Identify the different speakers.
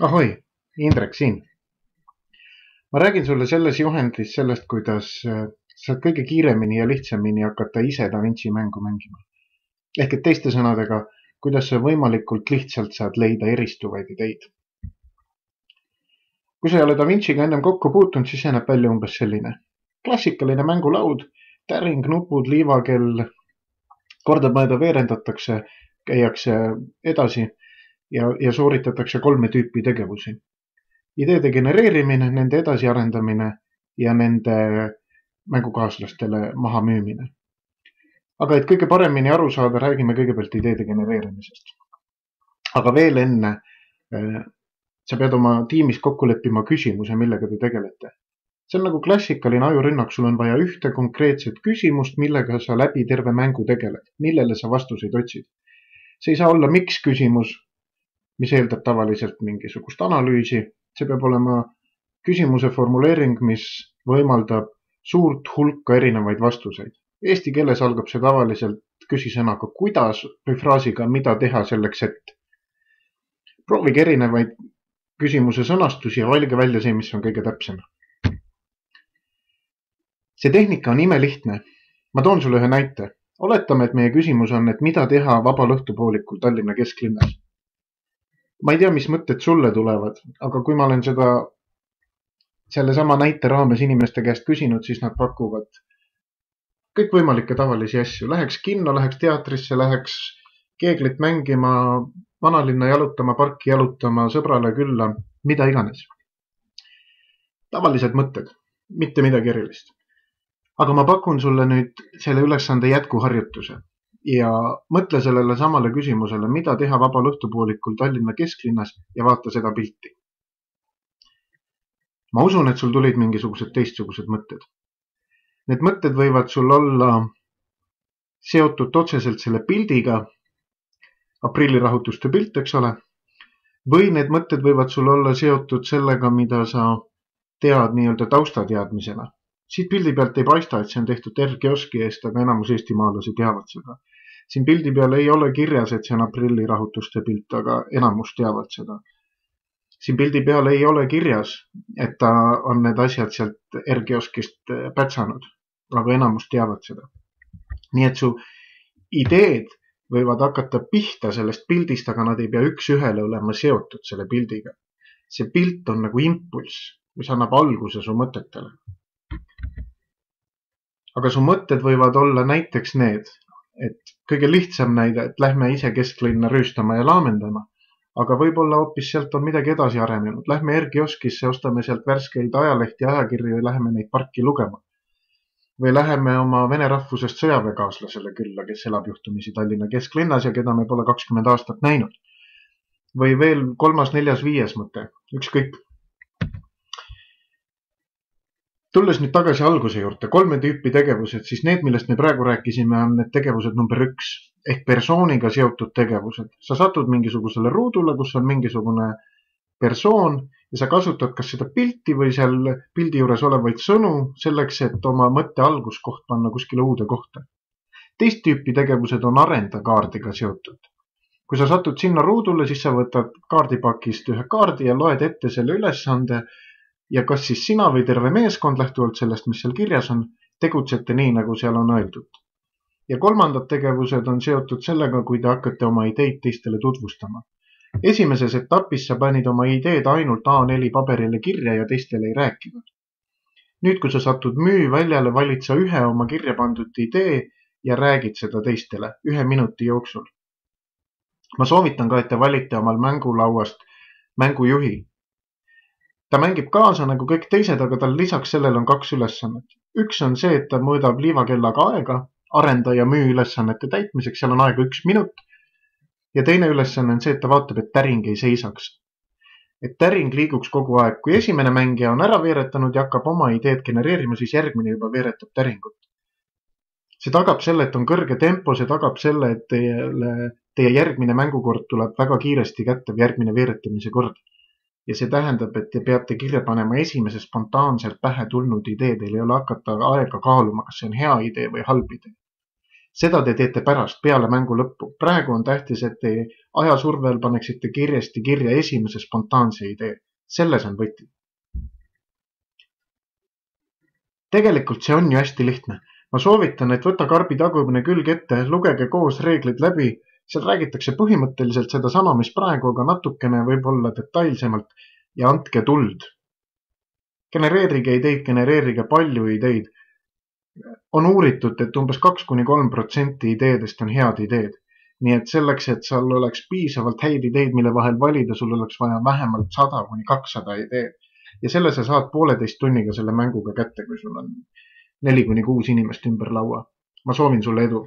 Speaker 1: Ahoi, Indrek siin. Ma räägin sulle selles juhendis sellest, kuidas saad kõige kiiremini ja lihtsamini hakata ise Da Vinci mängu mängima. Ehk et teiste sõnadega, kuidas sa võimalikult lihtsalt saad leida eristuvaid ideid. Kui sa ei ole Da Vinciga ennem kokku puutunud, siis see näeb välja umbes selline. Klassikaline mängulaud, täring, nupud, liivakell, kordamööda veerendatakse, käiakse edasi ja sooritatakse 3 tüüpi tegevusi. Ideede genereerimine, nende edasiarendamine ja nende mängukaaslastele maha müümine. Aga et kõige paremini aru saada, räägime kõigepealt ideede genereerimisest. Aga veel enne sa pead oma tiimis kokku leppima küsimuse, millega te tegelete. See on nagu klassikaline ajurünnak, sul on vaja ühte konkreetset küsimust, millega sa läbi terve mängu tegeled, millele sa vastuseid otsid. See ei saa olla miks küsimus, mis eeldab tavaliselt mingisugust analüüsi. See peab olema küsimuse formuleering, mis võimaldab suurt hulka erinevaid vastuseid. Eesti keeles algab see tavaliselt küsisõnaga kuidas või fraasiga mida teha selleks, et. Proovige erinevaid küsimuse sõnastusi ja valige välja see, mis on kõige täpsem. See tehnika on imelihtne. Ma toon sulle ühe näite. Oletame, et meie küsimus on, et mida teha vabal õhtupoolikul Tallinna kesklinnas. Ma ei tea, mis mõtted sulle tulevad, aga kui ma olen seda sellesama näite raames inimeste käest küsinud, siis nad pakuvad kõikvõimalikke tavalisi asju. Läheks kinno, läheks teatrisse, läheks keeglit mängima, vanalinna jalutama, parki jalutama, sõbrale külla, mida iganes. Tavalised mõtted, mitte midagi erilist. Aga ma pakun sulle nüüd selle ülesande jätkuharjutuse ja mõtle sellele samale küsimusele, mida teha vabal õhtupoolikul Tallinna kesklinnas ja vaata seda pilti. Ma usun, et sul tulid mingisugused teistsugused mõtted. Need mõtted võivad sul olla seotud otseselt selle pildiga, aprillirahutuste pilt, eks ole, või need mõtted võivad sul olla seotud sellega, mida sa tead nii-öelda taustateadmisena. Siit pildi pealt ei paista, et see on tehtud R-kioski eest, aga enamus eestimaalasi teavad seda. Siin pildi peal ei ole kirjas, et see on aprillirahutuste pilt, aga enamus teavad seda. Siin pildi peal ei ole kirjas, et ta on need asjad sealt R-kioskist pätsanud, aga enamus teavad seda. Nii et su ideed võivad hakata pihta sellest pildist, aga nad ei pea üks ühele olema seotud selle pildiga. See pilt on nagu impulss, mis annab alguse su mõtetele. Aga su mõtted võivad olla näiteks need, et kõige lihtsam näide, et lähme ise kesklinna rüüstama ja laamendama, aga võib-olla hoopis sealt on midagi edasi arenenud. Lähme R-kioskisse, ostame sealt värskeid ajalehti, ajakirju ja läheme neid parki lugema. Või läheme oma vene rahvusest sõjaväekaaslasele külla, kes elab juhtumisi Tallinna kesklinnas ja keda me pole 20 aastat näinud. Või veel 3., 4., 5. mõte, ükskõik. Tulles nüüd tagasi alguse juurde, 3 tüüpi tegevused, siis need, millest me praegu rääkisime, on need tegevused number 1 ehk persooniga seotud tegevused. Sa satud mingisugusele ruudule, kus on mingisugune persoon ja sa kasutad kas seda pilti või seal pildi juures olevaid sõnu selleks, et oma mõtte alguskoht panna kuskile uude kohta. Teist tüüpi tegevused on arendakaardiga seotud. Kui sa satud sinna ruudule, siis sa võtad kaardipakist ühe kaardi ja loed ette selle ülesande. Ja kas siis sina või terve meeskond lähtuvalt sellest, mis seal kirjas on, tegutsete nii, nagu seal on öeldud. Ja 3. tegevused on seotud sellega, kui te hakkate oma ideid teistele tutvustama. Esimeses etapis sa panid oma ideed ainult A4 paberile kirja ja teistele ei rääkinud. Nüüd, kui sa satud müüväljale, valid sa ühe oma kirja pandud idee ja räägid seda teistele 1 minuti jooksul. Ma soovitan ka, et te valite omal mängulauast mängujuhi. Ta mängib kaasa nagu kõik teised, aga tal lisaks sellele on 2 ülesannet. Üks on see, et ta mõõdab liivakellaga aega, arenda ja müü ülesannete täitmiseks, seal on aega 1 minut. Ja teine ülesanne on see, et ta vaatab, et täring ei seisaks. Et täring liiguks kogu aeg. Kui esimene mängija on ära veeretanud ja hakkab oma ideed genereerima, siis järgmine juba veeretab täringut. See tagab selle, et on kõrge tempo, see tagab selle, et teie järgmine mängukord tuleb väga kiiresti kätte, järgmine veeretamise kord. Ja see tähendab, et te peate kirja panema esimese spontaanselt pähe tulnud idee, teil ei ole hakata aega kaaluma, kas see on hea idee või halb idee. Seda te teete pärast, peale mängu lõppu. Praegu on tähtis, et te ajasurvel paneksite kiiresti kirja esimese spontaanse idee. Selles on võti. Tegelikult see on ju hästi lihtne. Ma soovitan, et võta karbi tagumine külg ette, lugege koos reeglid läbi. Seal räägitakse põhimõtteliselt seda sama, mis praegu, aga natukene võib-olla detailsemalt ja andke tuld. Genereerige ideid, genereerige palju ideid. On uuritud, et umbes 2–3% ideedest on head ideed. Nii et selleks, et sul oleks piisavalt häid ideid, mille vahel valida, sul oleks vaja vähemalt 100–200 ideed. Ja selle sa saad 1,5 tunniga selle mänguga kätte, kui sul on 4–6 inimest ümber laua. Ma soovin sulle edu.